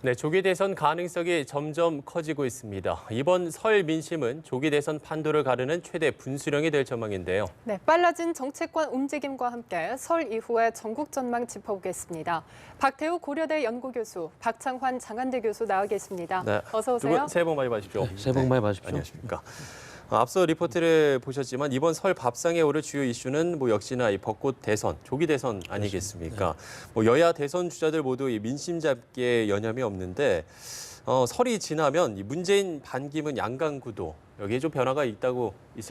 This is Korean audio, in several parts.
네, 조기 대선 가능성이 점점 커지고 있습니다. 이번 설 민심은 조기 대선 판도를 가르는 최대 분수령이 될 전망인데요. 네, 빨라진 정치권 움직임과 함께 설 이후의 전국 전망 짚어보겠습니다. 박태우 고려대 연구교수, 박창환 장한대 교수 나와 계십니다. 네, 어서 두 오세요. 분 새해 복 많이 받으십시오. 새해 복 많이 받으십시오. 안녕하십니까. 앞서 리포트를 보셨지만 이번 설 밥상에 오를 주요 이슈는 역시나 이 벚꽃 대선, 조기 대선 아니겠습니까? 여야 대선 주자들 모두 이 민심 잡기에 여념이 없는데 설이 지나면 이 문재인 반기문 양강 구도 여기에 좀 변화가 있을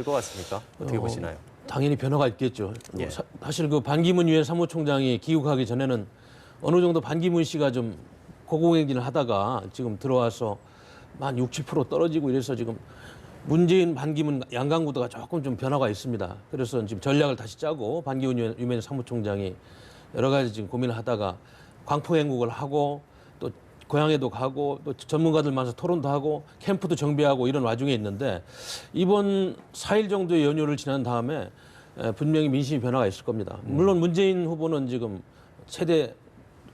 것 같습니까? 어떻게 보시나요? 당연히 변화가 있겠죠. 예. 사실 그 반기문 유엔 사무총장이 귀국하기 전에는 어느 정도 반기문 씨가 좀 고공행진을 하다가 지금 들어와서 한 6, 7% 떨어지고 이래서 지금 문재인 반기문 양강 구도가 조금 좀 변화가 있습니다. 그래서 지금 전략을 다시 짜고 반기문 유엔 사무총장이 여러 가지 지금 고민을 하다가 광풍행국을 하고 또 고향에도 가고 또 전문가들 만나서 토론도 하고 캠프도 정비하고 이런 와중에 있는데 이번 4일 정도의 연휴를 지난 다음에 분명히 민심이 변화가 있을 겁니다. 물론 문재인 후보는 지금 최대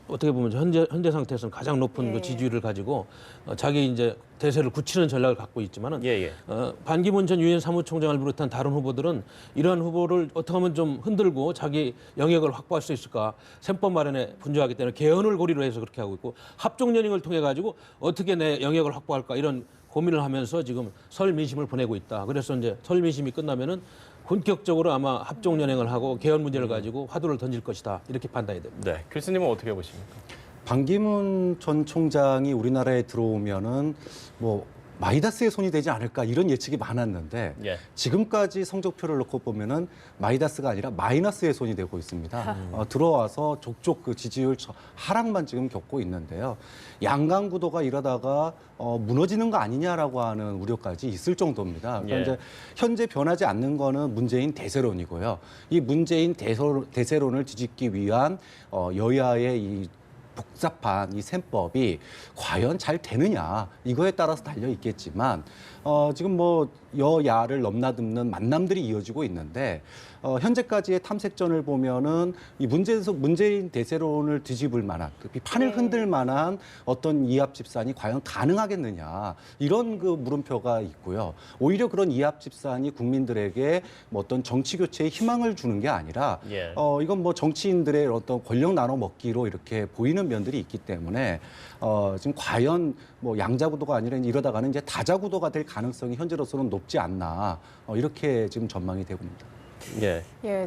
어떻게 보면 현재 상태에서는 가장 높은 그 지지율을 가지고 자기 이제 대세를 굳히는 전략을 갖고 있지만은 반기문 전 유엔 사무총장을 비롯한 다른 후보들은 이러한 후보를 어떻게 하면 좀 흔들고 자기 영역을 확보할 수 있을까 셈법 마련에 분주하기 때문에 개헌을 고리로 해서 그렇게 하고 있고 합종 연행을 통해 가지고 어떻게 내 영역을 확보할까 이런 고민을 하면서 지금 설 민심을 보내고 있다. 그래서 이제 설 민심이 끝나면은 본격적으로 아마 합종 연행을 하고 개헌 문제를 가지고 화두를 던질 것이다. 이렇게 판단이 됩니다. 네, 교수님은 어떻게 보십니까? 반기문 전 총장이 우리나라에 들어오면은 마이다스의 손이 되지 않을까 이런 예측이 많았는데 지금까지 성적표를 놓고 보면은 마이다스가 아니라 마이너스의 손이 되고 있습니다. 들어와서 족족 그 지지율 하락만 지금 겪고 있는데요. 양강 구도가 이러다가 무너지는 거 아니냐라고 하는 우려까지 있을 정도입니다. 그러니까 이제 현재 변하지 않는 거는 문재인 대세론이고요. 이 문재인 대세론을 뒤집기 위한 여야의 이 복잡한 이 셈법이 과연 잘 되느냐 이거에 따라서 달려 있겠지만 지금 여야를 넘나드는 만남들이 이어지고 있는데 현재까지의 탐색전을 보면은 이 문재인 대세론을 뒤집을 만한 판을 흔들 만한 어떤 이합 집산이 과연 가능하겠느냐 이런 그 물음표가 있고요. 오히려 그런 이합 집산이 국민들에게 어떤 정치 교체에 희망을 주는 게 아니라 이건 정치인들의 어떤 권력 나눠 먹기로 이렇게 보이는 면들이 있기 때문에 지금 과연 양자 구도가 아니라 이러다가는 이제 다자 구도가 될 가능성이 현재로서는 높지 않나 이렇게 지금 전망이 되고 있습니다.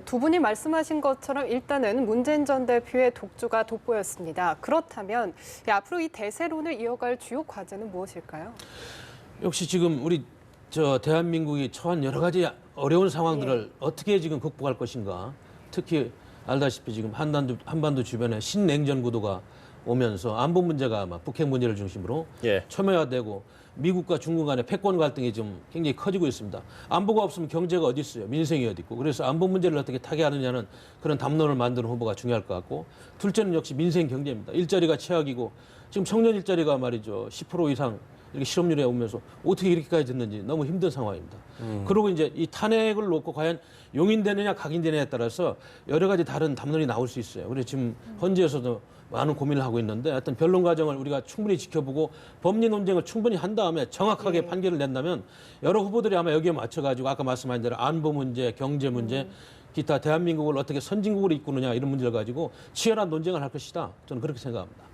두 분이 말씀하신 것처럼 일단은 문재인 전 대표의 독주가 돋보였습니다. 그렇다면 앞으로 이 대세론을 이어갈 주요 과제는 무엇일까요? 역시 지금 우리 대한민국이 처한 여러 가지 어려운 상황들을 어떻게 지금 극복할 것인가. 특히 알다시피 지금 한반도 주변에 신냉전 구도가 오면서 안보 문제가 아마 북핵 문제를 중심으로 첨예화되고 미국과 중국 간의 패권 갈등이 좀 굉장히 커지고 있습니다. 안보가 없으면 경제가 어디 있어요? 민생이 어디 있고. 그래서 안보 문제를 어떻게 타개하느냐는 그런 담론을 만드는 후보가 중요할 것 같고 둘째는 역시 민생 경제입니다. 일자리가 최악이고 지금 청년 일자리가 말이죠. 10% 이상 이렇게 실업률에 오면서 어떻게 이렇게까지 됐는지 너무 힘든 상황입니다. 그리고 이제 이 탄핵을 놓고 과연 용인되느냐 각인되느냐에 따라서 여러 가지 다른 담론이 나올 수 있어요. 그래서 지금 헌재에서도 많은 고민을 하고 있는데 하여튼 변론 과정을 우리가 충분히 지켜보고 법리 논쟁을 충분히 한 다음에 정확하게 판결을 낸다면 여러 후보들이 아마 여기에 맞춰가지고 아까 말씀하신 대로 안보 문제, 경제 문제, 기타 대한민국을 어떻게 선진국으로 이끄느냐 이런 문제를 가지고 치열한 논쟁을 할 것이다. 저는 그렇게 생각합니다.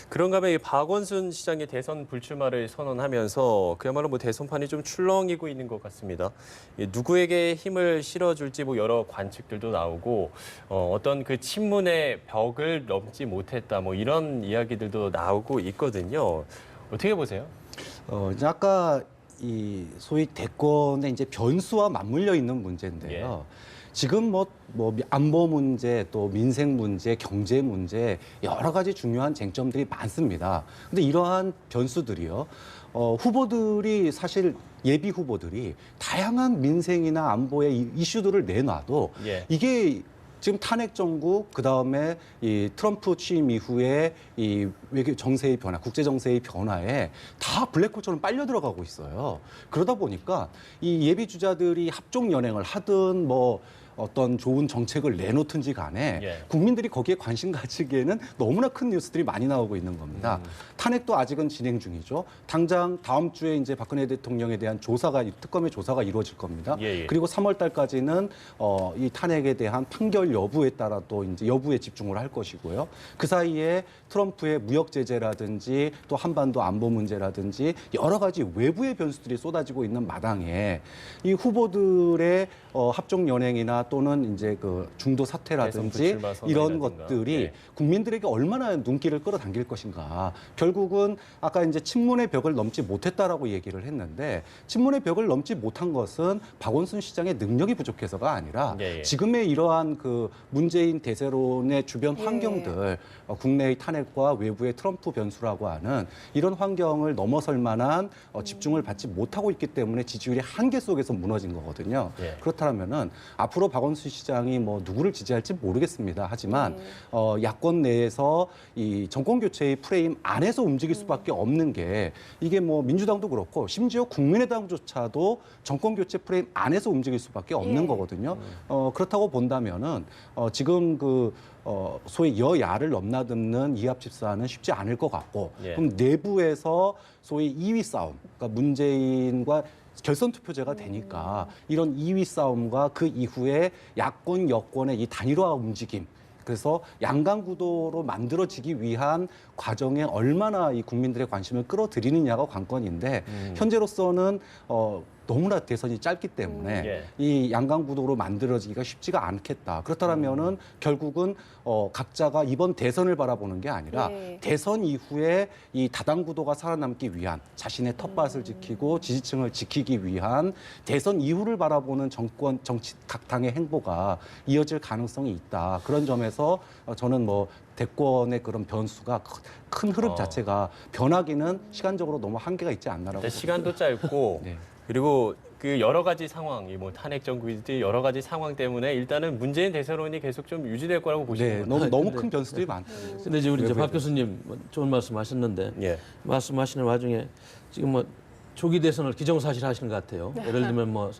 그런가 하면 박원순 시장이 대선 불출마를 선언하면서 그야말로 대선판이 좀 출렁이고 있는 것 같습니다. 누구에게 힘을 실어줄지 여러 관측들도 나오고 어떤 그 친문의 벽을 넘지 못했다 이런 이야기들도 나오고 있거든요. 어떻게 보세요? 이제 아까 이 소위 대권의 이제 변수와 맞물려 있는 문제인데요. 지금 안보 문제, 또 민생 문제, 경제 문제 여러 가지 중요한 쟁점들이 많습니다. 근데 이러한 변수들이요. 후보들이 사실 예비 후보들이 다양한 민생이나 안보의 이슈들을 내놔도 이게 지금 탄핵 정국 그다음에 이 트럼프 취임 이후에 이 외교 정세의 변화, 국제 정세의 변화에 다 블랙홀처럼 빨려 들어가고 있어요. 그러다 보니까 이 예비 주자들이 합종 연행을 하든 어떤 좋은 정책을 내놓든지 간에 예. 국민들이 거기에 관심 가지기에는 너무나 큰 뉴스들이 많이 나오고 있는 겁니다. 탄핵도 아직은 진행 중이죠. 당장 다음 주에 이제 박근혜 대통령에 대한 특검의 조사가 이루어질 겁니다. 예, 예. 그리고 3월 달까지는 이 탄핵에 대한 판결 여부에 따라 또 이제 여부에 집중을 할 것이고요. 그 사이에 트럼프의 무역 제재라든지 또 한반도 안보 문제라든지 여러 가지 외부의 변수들이 쏟아지고 있는 마당에 이 후보들의 합종 연행이나 또는 이제 그 중도 사퇴라든지 대선 불출마 이런 선언이라든가. 것들이 예. 국민들에게 얼마나 눈길을 끌어당길 것인가. 결국은 아까 이제 친문의 벽을 넘지 못했다라고 얘기를 했는데 친문의 벽을 넘지 못한 것은 박원순 시장의 능력이 부족해서가 아니라 예, 예. 지금의 이러한 그 문재인 대세론의 주변 환경들 국내의 탄핵과 외부의 트럼프 변수라고 하는 이런 환경을 넘어설 만한 집중을 받지 못하고 있기 때문에 지지율이 한계 속에서 무너진 거거든요. 예. 그렇다면은 앞으로 박원순 시장이 뭐 누구를 지지할지 모르겠습니다. 하지만 야권 내에서 이 정권 교체의 프레임 안에서 움직일 수밖에 없는 게 이게 뭐 민주당도 그렇고 심지어 국민의당조차도 정권 교체 프레임 안에서 움직일 수밖에 없는 거거든요. 그렇다고 본다면은 지금 소위 여야를 넘나드는 이합 집산은 쉽지 않을 것 같고 예. 그럼 내부에서 소위 2위 싸움, 그러니까 문재인과 결선 투표제가 되니까 이런 2위 싸움과 그 이후에 야권 여권의 이 단일화 움직임 그래서 양강 구도로 만들어지기 위한 과정에 얼마나 이 국민들의 관심을 끌어들이느냐가 관건인데 현재로서는 너무나 대선이 짧기 때문에 예. 이 양강 구도로 만들어지기가 쉽지가 않겠다. 그렇다면은 결국은 각자가 이번 대선을 바라보는 게 아니라 네. 대선 이후에 이 다당 구도가 살아남기 위한 자신의 텃밭을 지키고 지지층을 지키기 위한 대선 이후를 바라보는 정치 각 당의 행보가 이어질 가능성이 있다. 그런 점에서 저는 뭐 대권의 그런 변수가 큰 흐름 자체가 변하기는 시간적으로 너무 한계가 있지 않나라고. 일단 시간도 짧고 네. 그리고 그 여러 가지 상황, 뭐 탄핵 정국이든 여러 가지 상황 때문에 일단은 문재인 대세론이 계속 좀 유지될 거라고 보시는 네, 거예요. 너무 큰 변수들이 많다. 근데 이제 우리 이제 박 교수님 좋은 말씀하셨는데 예. 말씀하시는 와중에 지금 뭐 조기 대선을 기정사실하시는 것 같아요. 예를 들면 뭐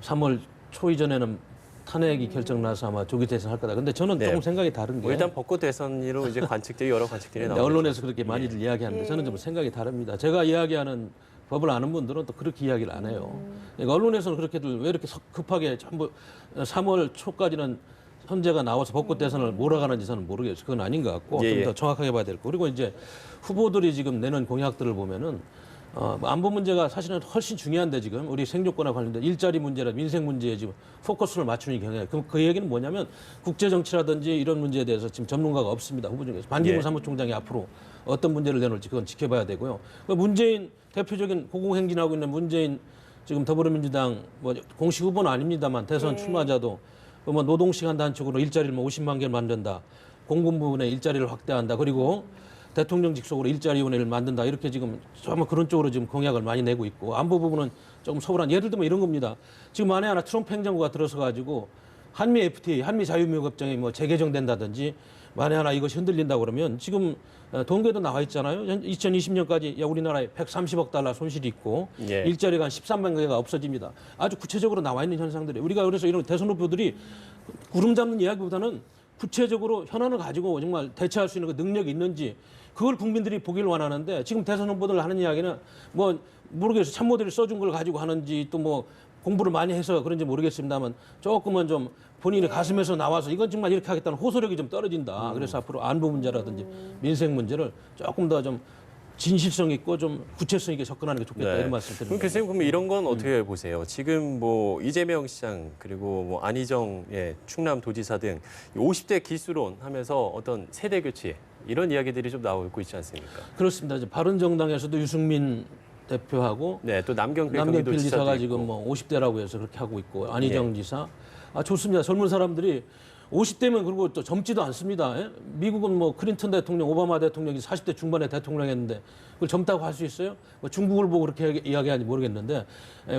3월 초 이전에는 탄핵이 결정나서 아마 조기 대선 할 거다. 근데 저는 네. 조금 생각이 다른 게 뭐 일단 벚꽃 대선으로 이제 관측들이 여러 관측들이 근데 나오고 언론에서 그렇게 많이들 이야기하는데 저는 좀 생각이 다릅니다. 제가 이야기하는 법을 아는 분들은 또 그렇게 이야기를 안 해요. 그러니까 언론에서는 그렇게들 왜 이렇게 급하게 전부 3월 초까지는 현재가 나와서 벚꽃 대선을 몰아가는지 저는 모르겠어요. 그건 아닌 것 같고 예, 좀 예. 더 정확하게 봐야 될 거고. 그리고 이제 후보들이 지금 내는 공약들을 보면은 안보 문제가 사실은 훨씬 중요한데 지금 우리 생존권과 관련된 일자리 문제라 민생 문제에 지금 포커스를 맞추는 경향이에요. 그럼 그 얘기는 뭐냐면 국제 정치라든지 이런 문제에 대해서 지금 전문가가 없습니다. 후보 중에서 반기문 예. 사무총장이 앞으로 어떤 문제를 내놓을지 그건 지켜봐야 되고요. 문재인 대표적인 고공행진하고 있는 문재인 지금 더불어민주당 뭐 공식 후보는 아닙니다만 대선 출마자도 뭐 노동시간 단축으로 일자리를 뭐 50만 개를 만든다. 공군 부분에 일자리를 확대한다. 그리고 대통령 직속으로 일자리위원회를 만든다. 이렇게 지금 아마 그런 쪽으로 지금 공약을 많이 내고 있고 안보 부분은 조금 소홀한 예를 들면 이런 겁니다. 지금 만에 하나 트럼프 행정부가 들어서 가지고 한미 FTA, 한미 자유무역협정이 뭐 재개정된다든지 만에 하나 이것이 흔들린다고 그러면 지금 동계도 나와 있잖아요. 2020년까지 우리나라에 130억 달러 손실이 있고 예. 일자리가 한 13만 개가 없어집니다. 아주 구체적으로 나와 있는 현상들이 우리가 그래서 이런 대선 후보들이 구름 잡는 이야기보다는 구체적으로 현안을 가지고 정말 대처할 수 있는 그 능력이 있는지 그걸 국민들이 보기를 원하는데 지금 대선 후보들 하는 이야기는 뭐 모르겠어요. 참모들이 써준 걸 가지고 하는지 또 뭐 공부를 많이 해서 그런지 모르겠습니다만 조금은 좀 본인의 가슴에서 나와서 이건 정말 이렇게 하겠다는 호소력이 좀 떨어진다. 그래서 앞으로 안보 문제라든지 민생 문제를 조금 더 좀 진실성 있고 좀 구체성 있게 접근하는 게 좋겠다 이런 말씀 그럼 드립니다. 교수님 그럼 이런 건 어떻게 보세요? 지금 뭐 이재명 시장 그리고 뭐 안희정 충남도지사 등 50대 기수론 하면서 어떤 세대 교체 이런 이야기들이 좀 나오고 있지 않습니까? 그렇습니다. 이제 바른정당에서도 유승민 대표하고 네, 또 남경필 남경필 지사가 지사도 지금 있고. 뭐 50대라고 해서 그렇게 하고 있고 안희정 지사 좋습니다. 젊은 사람들이 50대면 그리고 또 젊지도 않습니다. 예? 미국은 뭐 클린턴 대통령, 오바마 대통령이 40대 중반에 대통령했는데 그걸 젊다고 할 수 있어요? 뭐 중국을 보고 그렇게 이야기하는지 모르겠는데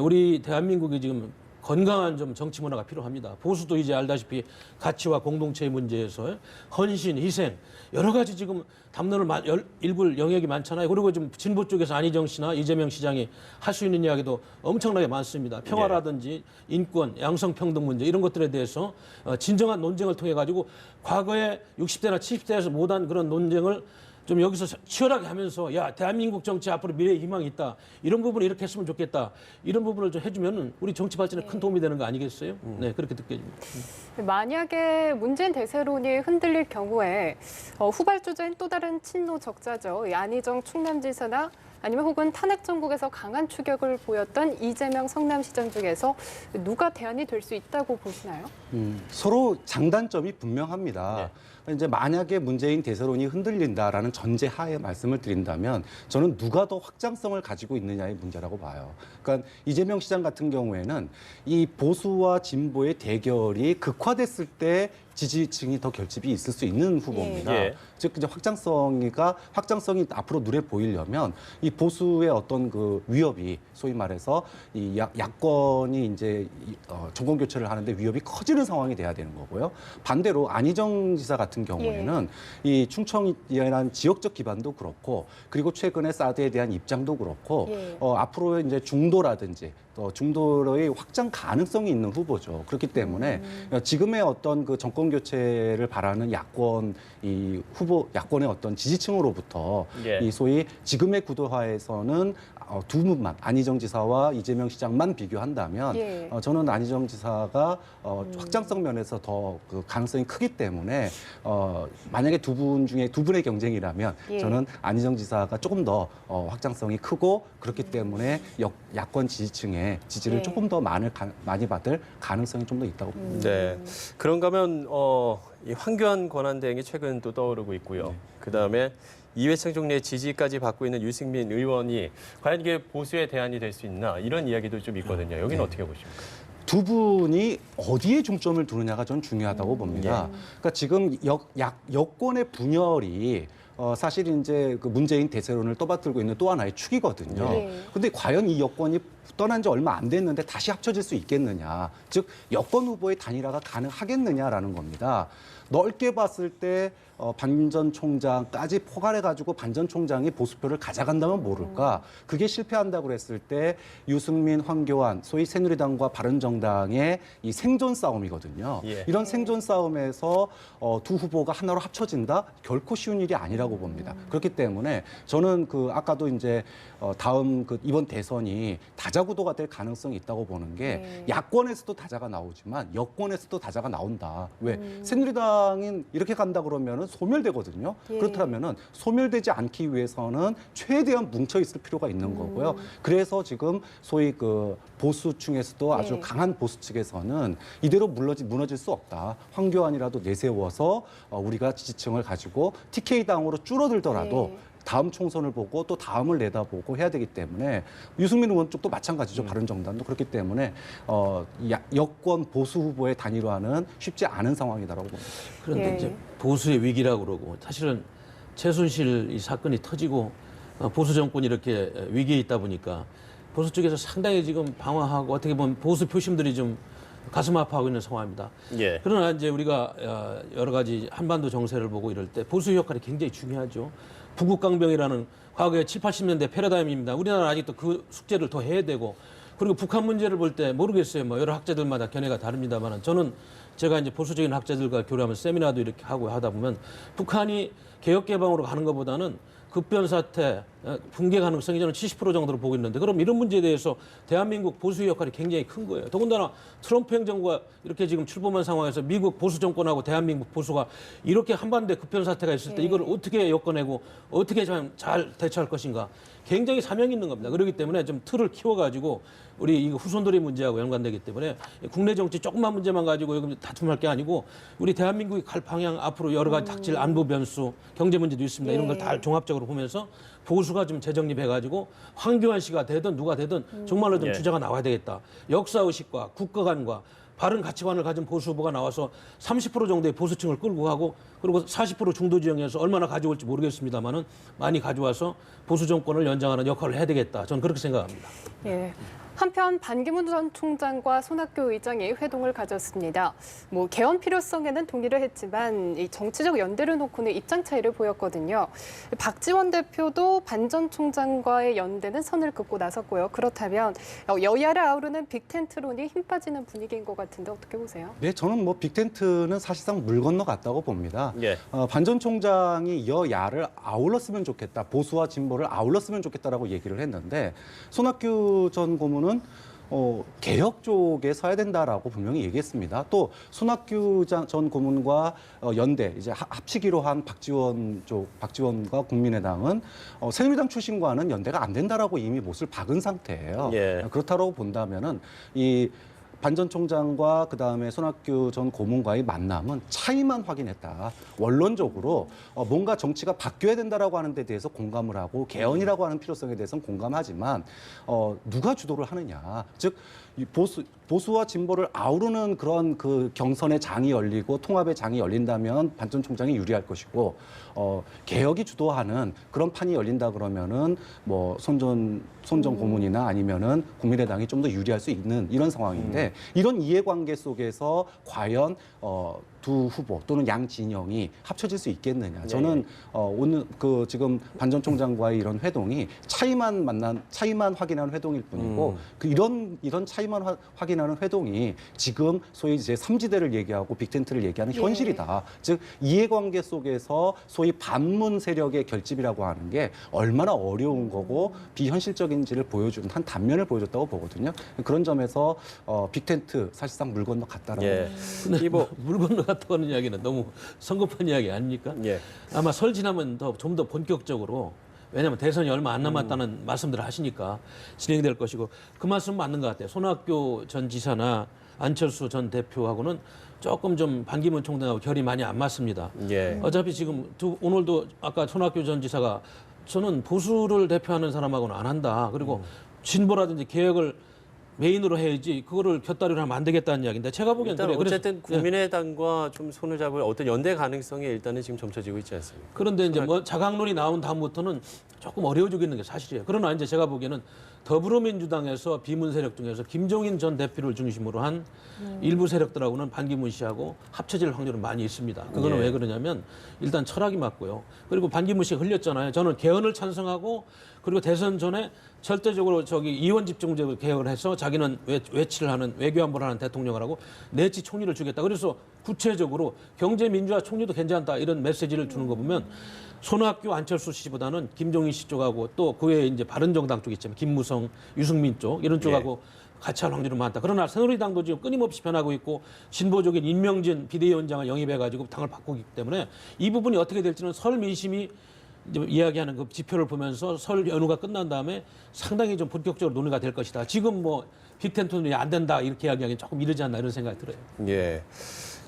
우리 대한민국이 지금 건강한 좀 정치 문화가 필요합니다. 보수도 이제 알다시피 가치와 공동체의 문제에서 헌신, 희생 여러 가지 지금 담론을 일부 영역이 많잖아요. 그리고 좀 진보 쪽에서 안희정 씨나 이재명 시장이 할 수 있는 이야기도 엄청나게 많습니다. 평화라든지 인권, 양성평등 문제 이런 것들에 대해서 진정한 논쟁을 통해 가지고 과거에 60대나 70대에서 못한 그런 논쟁을 좀 여기서 치열하게 하면서 야 대한민국 정치 앞으로 미래의 희망이 있다. 이런 부분을 이렇게 했으면 좋겠다. 이런 부분을 좀 해주면 우리 정치 발전에 큰 도움이 되는 거 아니겠어요? 네, 그렇게 느껴집니다. 만약에 문재인 대세론이 흔들릴 경우에 후발주자인 또 다른 친노 적자죠. 이 안희정 충남지사나 아니면 혹은 탄핵 정국에서 강한 추격을 보였던 이재명 성남시장 중에서 누가 대안이 될 수 있다고 보시나요? 서로 장단점이 분명합니다. 이제 만약에 문재인 대세론이 흔들린다라는 전제 하에 말씀을 드린다면 저는 누가 더 확장성을 가지고 있느냐의 문제라고 봐요. 그러니까 이재명 시장 같은 경우에는 이 보수와 진보의 대결이 극화됐을 때 지지층이 더 결집이 있을 수 있는 후보입니다. 예. 즉 이제 확장성이 앞으로 눈에 보이려면 이 보수의 어떤 그 위협이 소위 말해서 이 야권이 이제 정권 교체를 하는데 위협이 커지는 상황이 돼야 되는 거고요. 반대로 안희정 지사 같은 경우에는 이 충청이라는 지역적 기반도 그렇고 그리고 최근에 사드에 대한 입장도 그렇고 앞으로 이제 중도라든지 또 중도의 확장 가능성이 있는 후보죠. 그렇기 때문에 지금의 어떤 그 정권 교체를 바라는 야권 이 후보 야권의 어떤 지지층으로부터 이 소위 지금의 구도하에서는 두 분만 안희정 지사와 이재명 시장만 비교한다면 저는 안희정 지사가 확장성 면에서 더 그 가능성이 크기 때문에 만약에 두 분 중에 두 분의 경쟁이라면 저는 안희정 지사가 조금 더 확장성이 크고 그렇기 때문에 야권 지지층의 지지를 조금 더 많이 받을 가능성이 좀 더 있다고 봅니다. 네. 그런가 하면 이 황교안 권한대행이 최근 또 떠오르고 있고요. 그다음에 이회창 총리의 지지까지 받고 있는 유승민 의원이 과연 이게 보수의 대안이 될 수 있나 이런 이야기도 좀 있거든요. 여기는 어떻게 보십니까? 두 분이 어디에 중점을 두느냐가 저는 중요하다고 봅니다. 그러니까 지금 여권의 분열이 사실 이제 그 문재인 대세론을 떠받들고 있는 또 하나의 축이거든요. 근데 과연 이 여권이 떠난 지 얼마 안 됐는데 다시 합쳐질 수 있겠느냐. 즉 여권 후보의 단일화가 가능하겠느냐라는 겁니다. 넓게 봤을 때 반 전 총장까지 포괄해가지고 반 전 총장이 보수표를 가져간다면 모를까. 그게 실패한다고 그랬을 때 유승민, 황교안, 소위 새누리당과 바른정당의 이 생존 싸움이거든요. 이런 생존 싸움에서 두 후보가 하나로 합쳐진다? 결코 쉬운 일이 아니라고 봅니다. 그렇기 때문에 저는 그 아까도 이제 다음 그 이번 대선이 다자구도가 될 가능성이 있다고 보는 게 야권에서도 다자가 나오지만 여권에서도 다자가 나온다. 왜? 새누리당은 이렇게 간다 그러면은 소멸되거든요. 그렇다면은 소멸되지 않기 위해서는 최대한 뭉쳐 있을 필요가 있는 거고요. 그래서 지금 소위 그 보수층에서도 아주 강한 보수 측에서는 이대로 무너질 수 없다. 황교안이라도 내세워서 우리가 지지층을 가지고 TK당으로 줄어들더라도 다음 총선을 보고 또 다음을 내다보고 해야 되기 때문에 유승민 의원 쪽도 마찬가지죠. 바른정당도 그렇기 때문에 여권 보수 후보의 단일화는 쉽지 않은 상황이다라고 봅니다. 그런데 이제 보수의 위기라고 그러고 사실은 최순실 이 사건이 터지고 보수 정권이 이렇게 위기에 있다 보니까 보수 쪽에서 상당히 지금 방황하고 어떻게 보면 보수 표심들이 좀 가슴 아파하고 있는 상황입니다. 그러나 이제 우리가 여러 가지 한반도 정세를 보고 이럴 때 보수의 역할이 굉장히 중요하죠. 북극강병이라는 과거에 7, 80년대 패러다임입니다. 우리나라는 아직도 그 숙제를 더 해야 되고 그리고 북한 문제를 볼 때 모르겠어요. 뭐 여러 학자들마다 견해가 다릅니다만 저는 제가 이제 보수적인 학자들과 교류하면서 세미나도 이렇게 하고 하다 보면 북한이 개혁 개방으로 가는 것보다는 급변 사태, 붕괴 가능성이 저는 70% 정도로 보고 있는데 그럼 이런 문제에 대해서 대한민국 보수의 역할이 굉장히 큰 거예요. 더군다나 트럼프 행정부가 이렇게 지금 출범한 상황에서 미국 보수 정권하고 대한민국 보수가 이렇게 한반도에 급변 사태가 있을 때 이걸 어떻게 엮어내고 어떻게 잘 대처할 것인가 굉장히 사명이 있는 겁니다. 그렇기 때문에 좀 틀을 키워가지고 우리 이거 후손들의 문제하고 연관되기 때문에 국내 정치 조금만 문제만 가지고 여기 다툼할 게 아니고 우리 대한민국이 갈 방향 앞으로 여러 가지 닥칠 안보 변수, 경제 문제도 있습니다. 이런 걸 다 종합적으로 보면서 보수가 좀 재정립해가지고 황교안 씨가 되든 누가 되든 정말로 좀 주자가 나와야 되겠다. 역사의식과 국가관과 바른 가치관을 가진 보수 후보가 나와서 30% 정도의 보수층을 끌고 가고 그리고 40% 중도 지역에서 얼마나 가져올지 모르겠습니다만은 많이 가져와서 보수 정권을 연장하는 역할을 해야 되겠다. 저는 그렇게 생각합니다. 한편 반기문 전 총장과 손학규 의장이 회동을 가졌습니다. 개헌 필요성에는 동의를 했지만 이 정치적 연대를 놓고는 입장 차이를 보였거든요. 박지원 대표도 반 전 총장과의 연대는 선을 긋고 나섰고요. 그렇다면 여야를 아우르는 빅텐트론이 힘 빠지는 분위기인 것 같은데 어떻게 보세요? 네, 저는 빅텐트는 사실상 물 건너 갔다고 봅니다. 예. 반 전 총장이 여야를 아울렀으면 좋겠다, 보수와 진보를 아울렀으면 좋겠다라고 얘기를 했는데 손학규 전 고문은 개혁 쪽에 서야 된다라고 분명히 얘기했습니다. 또 손학규 전 고문과 연대 이제 합치기로 한 박지원과 국민의당은 새누리당 출신과는 연대가 안 된다라고 이미 못을 박은 상태예요. 예. 그렇다고 본다면은 이 반 전 총장과 그다음에 손학규 전 고문과의 만남은 차이만 확인했다. 원론적으로 뭔가 정치가 바뀌어야 된다라고 하는 데 대해서 공감을 하고 개헌이라고 하는 필요성에 대해서는 공감하지만 누가 주도를 하느냐. 즉 보수와 진보를 아우르는 그런 그 경선의 장이 열리고 통합의 장이 열린다면 반 전 총장이 유리할 것이고 개혁이 주도하는 그런 판이 열린다 그러면은 손 전 고문이나 아니면은 국민의당이 좀 더 유리할 수 있는 이런 상황인데 이런 이해관계 속에서 과연 두 후보 또는 양 진영이 합쳐질 수 있겠느냐. 저는 오늘 지금 반 전 총장과의 이런 회동이 차이만 확인하는 회동일 뿐이고 이런 차이만 확인하는 회동이 지금 소위 이제 3지대를 얘기하고 빅텐트를 얘기하는 현실이다. 즉 이해관계 속에서 소위 반문 세력의 결집이라고 하는 게 얼마나 어려운 거고 비현실적인지를 보여주는 한 단면을 보여줬다고 보거든요. 그런 점에서 빅텐트 사실상 물 건너 갔다라고. 근데 물 건너 갔다고 하는 이야기는 너무 성급한 이야기 아닙니까? 아마 설 지나면 좀 더 본격적으로 왜냐하면 대선이 얼마 안 남았다는 말씀들을 하시니까 진행될 것이고 그 말씀 맞는 것 같아요. 손학규 전 지사나 안철수 전 대표하고는 조금 좀 반기문 총장하고 결이 많이 안 맞습니다. 어차피 지금 오늘도 아까 손학규 전 지사가 저는 보수를 대표하는 사람하고는 안 한다. 그리고 진보라든지 개혁을 메인으로 해야지 그거를 곁다리로 하면 안 되겠다는 이야기인데 제가 보기엔 일단 그래요. 어쨌든 국민의당과 좀 손을 잡을 어떤 연대 가능성이 일단은 지금 점쳐지고 있지 않습니까? 그런데 이제 자강론이 나온 다음부터는 조금 어려워지겠는 게 사실이에요. 그러나 이제 제가 보기에는 더불어민주당에서 비문 세력 중에서 김종인 전 대표를 중심으로 한 일부 세력들하고는 반기문 씨하고 합쳐질 확률은 많이 있습니다. 그거는 왜 그러냐면 일단 철학이 맞고요. 그리고 반기문 씨가 흘렸잖아요. 저는 개헌을 찬성하고 그리고 대선 전에 절대적으로 이원 집중제로 개혁을 해서 자기는 외치를 하는 외교안보를 하는 대통령을 하고 내치 총리를 주겠다. 그래서 구체적으로 경제민주화 총리도 괜찮다 이런 메시지를 주는 거 보면 손학규 안철수 씨보다는 김종인 씨 쪽하고 또 그 외에 이제 바른정당 쪽 있잖아요. 김무성, 유승민 쪽 이런 쪽하고 같이 할 확률은 많다. 그러나 새누리당도 지금 끊임없이 변하고 있고 진보적인 임명진 비대위원장을 영입해가지고 당을 바꾸기 때문에 이 부분이 어떻게 될지는 설 민심이 이제 이야기하는 그 지표를 보면서 설 연휴가 끝난 다음에 상당히 좀 본격적으로 논의가 될 것이다. 지금 빅텐트는 안 된다 이렇게 이야기하기는 조금 이르지 않나 이런 생각이 들어요.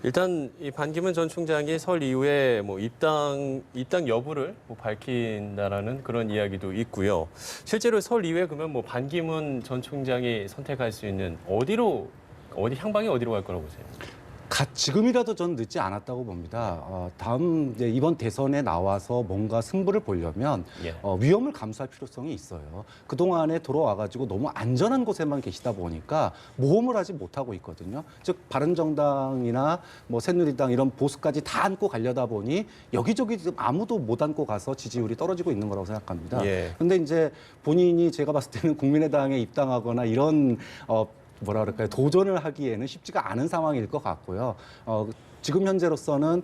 일단 이 반기문 전 총장이 설 이후에 입당 여부를 밝힌다라는 그런 이야기도 있고요. 실제로 설 이후에 그러면 반기문 전 총장이 선택할 수 있는 향방이 어디로 갈 거라고 보세요? 지금이라도 전 늦지 않았다고 봅니다. 다음 이번 대선에 나와서 뭔가 승부를 보려면 위험을 감수할 필요성이 있어요. 그동안에 돌아와가지고 너무 안전한 곳에만 계시다 보니까 모험을 하지 못하고 있거든요. 즉 바른정당이나 새누리당 이런 보수까지 다 안고 가려다 보니 여기저기 지금 아무도 못 안고 가서 지지율이 떨어지고 있는 거라고 생각합니다. 그런데 이제 본인이 제가 봤을 때는 국민의당에 입당하거나 이런 도전을 하기에는 쉽지가 않은 상황일 것 같고요. 지금 현재로서는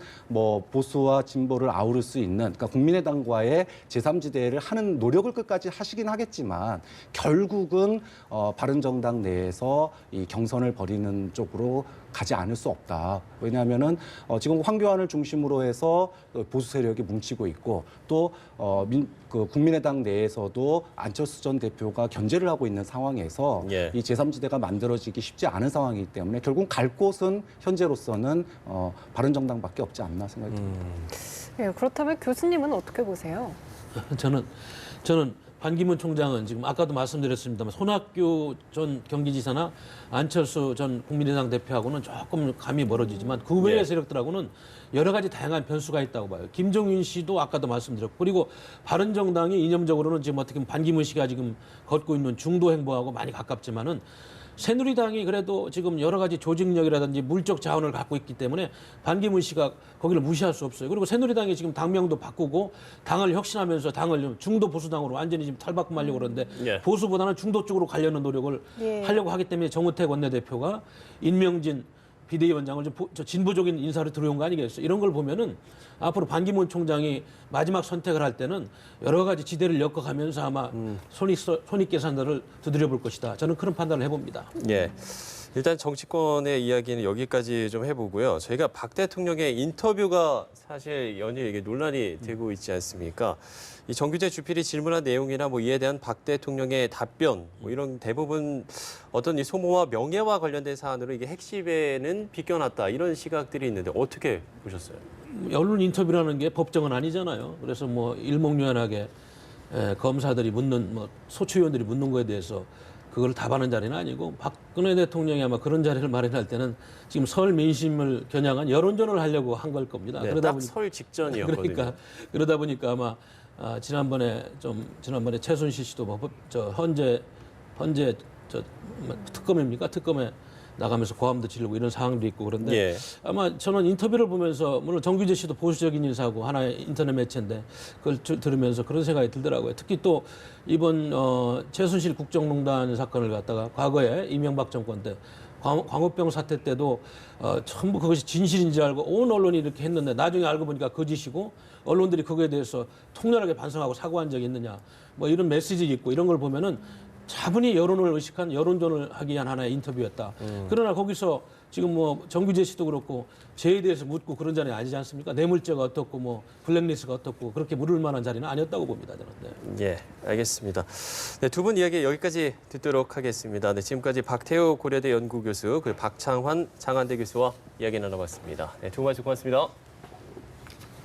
보수와 진보를 아우를 수 있는, 그러니까 국민의당과의 제3지대를 하는 노력을 끝까지 하시긴 하겠지만 결국은 바른정당 내에서 이 경선을 벌이는 쪽으로 가지 않을 수 없다. 왜냐하면은 지금 황교안을 중심으로 해서 보수 세력이 뭉치고 있고 또 국민의당 내에서도 안철수 전 대표가 견제를 하고 있는 상황에서 이 제3지대가 만들어지기 쉽지 않은 상황이기 때문에 결국 갈 곳은 현재로서는 바른정당밖에 없지 않나 생각이 듭니다. 그렇다면 교수님은 어떻게 보세요? 저는 반기문 총장은 지금 아까도 말씀드렸습니다만 손학규 전 경기지사나 안철수 전 국민의당 대표하고는 조금 감이 멀어지지만 그 외의 세력들하고는 여러 가지 다양한 변수가 있다고 봐요. 김종인 씨도 아까도 말씀드렸고 그리고 바른정당이 이념적으로는 지금 어떻게 보면 반기문 씨가 지금 걷고 있는 중도 행보하고 많이 가깝지만은 새누리당이 그래도 지금 여러 가지 조직력이라든지 물적 자원을 갖고 있기 때문에 반기문 씨가 거기를 무시할 수 없어요. 그리고 새누리당이 지금 당명도 바꾸고 당을 혁신하면서 당을 좀 중도 보수당으로 완전히 지금 탈바꿈하려고 그러는데 보수보다는 중도 쪽으로 가려는 노력을 하려고 하기 때문에 정우택 원내대표가 임명진 비대위원장을 좀 진보적인 인사로 들어온 거 아니겠어요? 이런 걸 보면은 앞으로 반기문 총장이 마지막 선택을 할 때는 여러 가지 지대를 엮어가면서 아마 손익 계산들을 두드려볼 것이다. 저는 그런 판단을 해봅니다. 예. 일단 정치권의 이야기는 여기까지 좀 해보고요. 저희가 박 대통령의 인터뷰가 사실 연일 이게 논란이 되고 있지 않습니까? 이 정규재 주필이 질문한 내용이나 뭐 이에 대한 박 대통령의 답변, 뭐 이런 대부분 어떤 이 소모와 명예와 관련된 사안으로 이게 핵심에는 비껴났다 이런 시각들이 있는데 어떻게 보셨어요? 언론 인터뷰라는 게 법정은 아니잖아요. 그래서 뭐 일목요연하게 검사들이 묻는 뭐 소추위원들이 묻는 거에 대해서 그걸 답하는 자리는 아니고 박근혜 대통령이 아마 그런 자리를 마련할 때는 지금 설 민심을 겨냥한 여론전을 하려고 한 걸 겁니다. 네, 그러다 딱 설 직전이었거든요. 그러다 보니까 아마 지난번에 최순실 씨도 뭐 헌재 특검입니까? 특검에 나가면서 고함도 지르고 이런 상황도 있고 그런데 아마 저는 인터뷰를 보면서 물론 정규재 씨도 보수적인 인사고 하나의 인터넷 매체인데 그걸 들으면서 그런 생각이 들더라고요. 특히 또 이번 최순실 국정농단 사건을 갖다가 과거에 이명박 정권 때 광우병 사태 때도 전부 그것이 진실인 줄 알고 온 언론이 이렇게 했는데 나중에 알고 보니까 거짓이고 언론들이 그거에 대해서 통렬하게 반성하고 사과한 적이 있느냐 뭐 이런 메시지 있고 이런 걸 보면은 차분히 여론을 의식한 여론전을 하기 위한 하나의 인터뷰였다. 그러나 거기서 지금 뭐 정규재 씨도 그렇고 죄에 대해서 묻고 그런 자리는 아니지 않습니까? 뇌물죄가 어떻고 뭐 블랙리스트가 어떻고 그렇게 물을 만한 자리는 아니었다고 봅니다. 저는. 네. 예, 알겠습니다. 네, 두 분 이야기 여기까지 듣도록 하겠습니다. 네, 지금까지 박태우 고려대 연구교수 그리고 박창환 장한대 교수와 이야기 나눠봤습니다. 네, 두 분 말씀 고맙습니다.